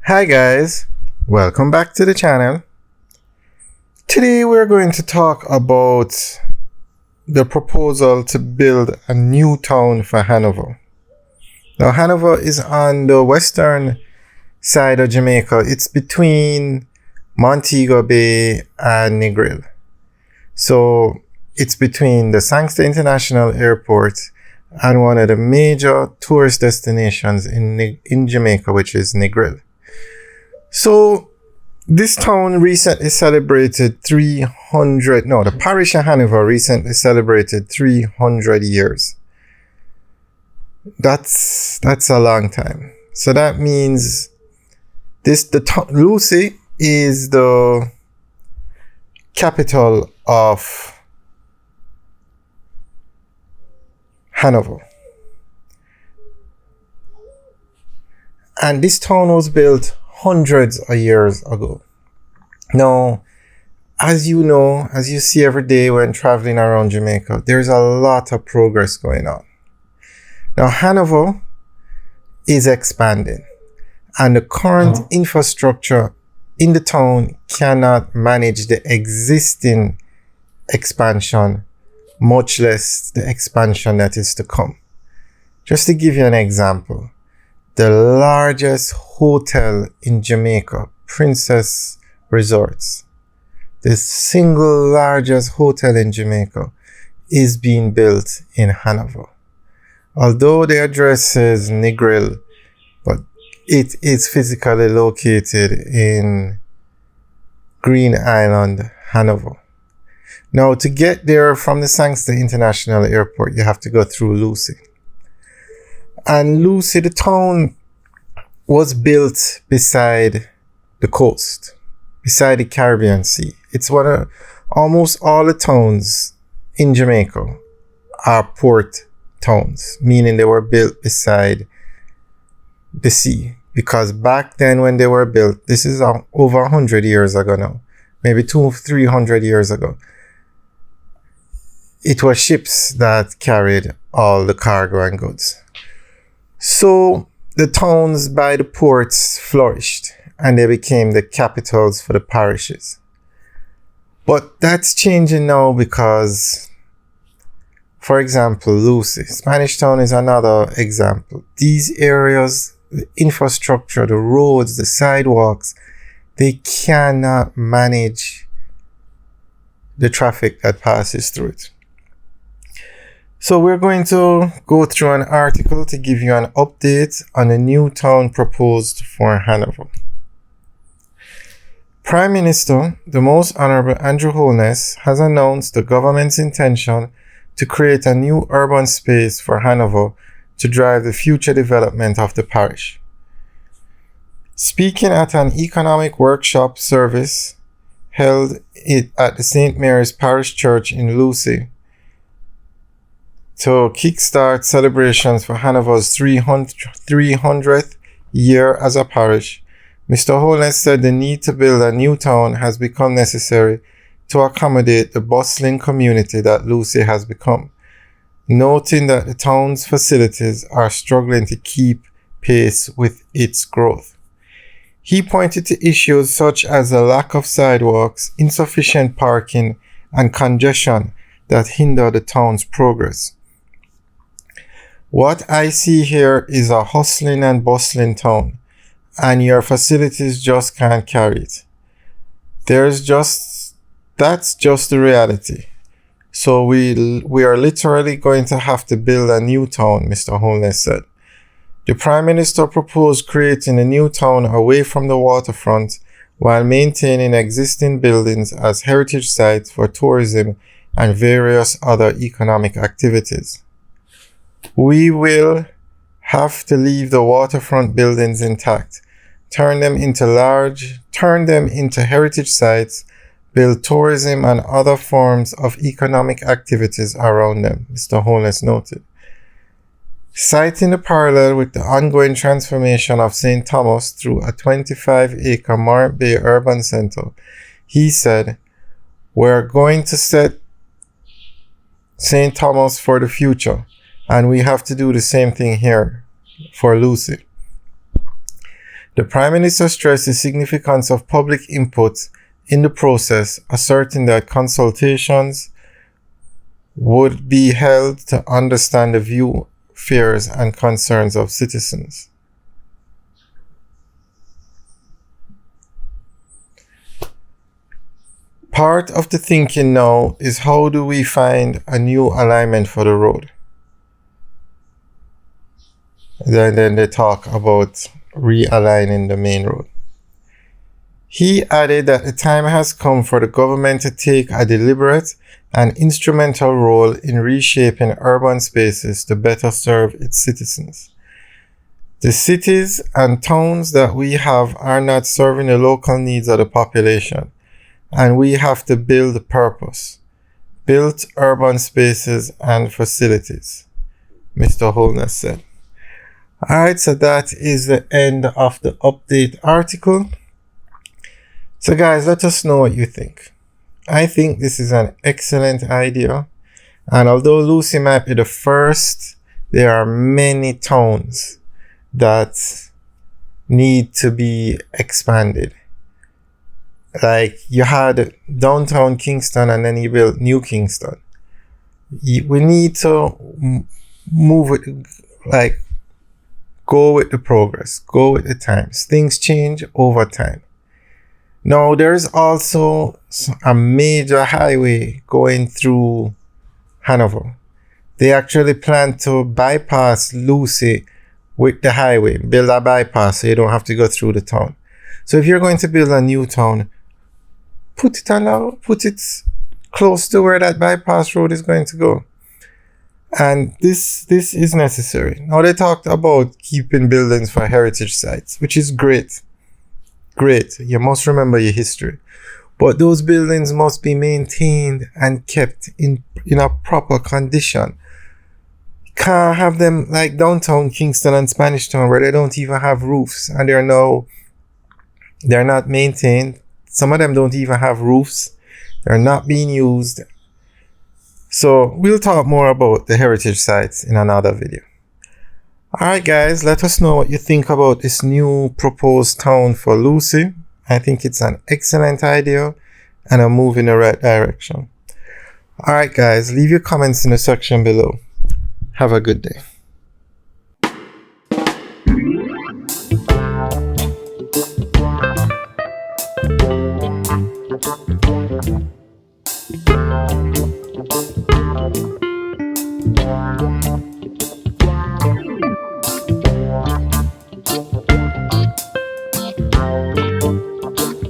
Hi guys, welcome back to the channel. Today we're going to talk about the proposal to build a new town for Hanover. Now Hanover is on the western side of Jamaica. It's between Montego Bay and Negril. So it's between the Sangster International Airport and one of the major tourist destinations in Jamaica, which is Negril. So this town recently celebrated the parish of Hanover recently celebrated 300 years. That's a long time. So that means Lucea is the capital of Hanover. And this town was built hundreds of years ago. Now, as you know, as you see every day when traveling around Jamaica, there's a lot of progress going on. Now, Hanover is expanding, and the current infrastructure in the town cannot manage the existing expansion, much less the expansion that is to come. Just to give you an example, the largest hotel in Jamaica, Princess Resorts, the single largest hotel in Jamaica, is being built in Hanover. Although the address is Negril, but it is physically located in Green Island, Hanover. Now, to get there from the Sangster International Airport, you have to go through Lucea. And Lucea, the town, was built beside the coast, beside the Caribbean Sea. It's one of almost all the towns in Jamaica are port towns, meaning they were built beside the sea. Because back then when they were built, this is over 100 years ago now, maybe 200-300 years ago, it was ships that carried all the cargo and goods. So the towns by the ports flourished and they became the capitals for the parishes. But that's changing now because, for example, Lucea, Spanish Town is another example. These areas, the infrastructure, the roads, the sidewalks, they cannot manage the traffic that passes through it. So we're going to go through an article to give you an update on a new town proposed for Hanover. Prime Minister, the Most Honorable Andrew Holness, has announced the government's intention to create a new urban space for Hanover to drive the future development of the parish. Speaking at an economic workshop service held at the St. Mary's Parish Church in Lucea, to kickstart celebrations for Hanover's 300th year as a parish, Mr. Holness said the need to build a new town has become necessary to accommodate the bustling community that Lucea has become, noting that the town's facilities are struggling to keep pace with its growth. He pointed to issues such as the lack of sidewalks, insufficient parking, and congestion that hinder the town's progress. What I see here is a hustling and bustling town, and your facilities just can't carry it. That's just the reality. So we are literally going to have to build a new town, Mr. Holness said. The Prime Minister proposed creating a new town away from the waterfront while maintaining existing buildings as heritage sites for tourism and various other economic activities. We will have to leave the waterfront buildings intact, turn them into heritage sites, build tourism and other forms of economic activities around them, Mr. Holness noted. Citing the parallel with the ongoing transformation of St. Thomas through a 25-acre Morant Bay urban center, he said, "We're going to set St. Thomas for the future, and we have to do the same thing here for Lucea." The Prime Minister stressed the significance of public input in the process, asserting that consultations would be held to understand the view, fears, and concerns of citizens. Part of the thinking now is how do we find a new alignment for the road? Then they talk about realigning the main road. He added that the time has come for the government to take a deliberate and instrumental role in reshaping urban spaces to better serve its citizens. The cities and towns that we have are not serving the local needs of the population, and we have to build purpose, built urban spaces and facilities, Mr. Holness said. Alright, so that is the end of the update article. So guys, let us know what you think. I think this is an excellent idea. And although Lucea might be the first, there are many towns that need to be expanded. Like you had downtown Kingston and then you built New Kingston. We need to move it, like go with the progress, go with the times. Things change over time. Now, there's also a major highway going through Hanover. They actually plan to bypass Lucea with the highway, build a bypass so you don't have to go through the town. So if you're going to build a new town, put it close to where that bypass road is going to go. And this is necessary. Now they talked about keeping buildings for heritage sites, which is great. Great. You must remember your history. But those buildings must be maintained and kept in a proper condition. You can't have them like downtown Kingston and Spanish Town where they don't even have roofs and they're not maintained. Some of them don't even have roofs. They're not being used. So we'll talk more about the heritage sites in another video. Alright guys, let us know what you think about this new proposed town for Lucea. I think it's an excellent idea and a move in the right direction. Alright guys, leave your comments in the section below. Have a good day.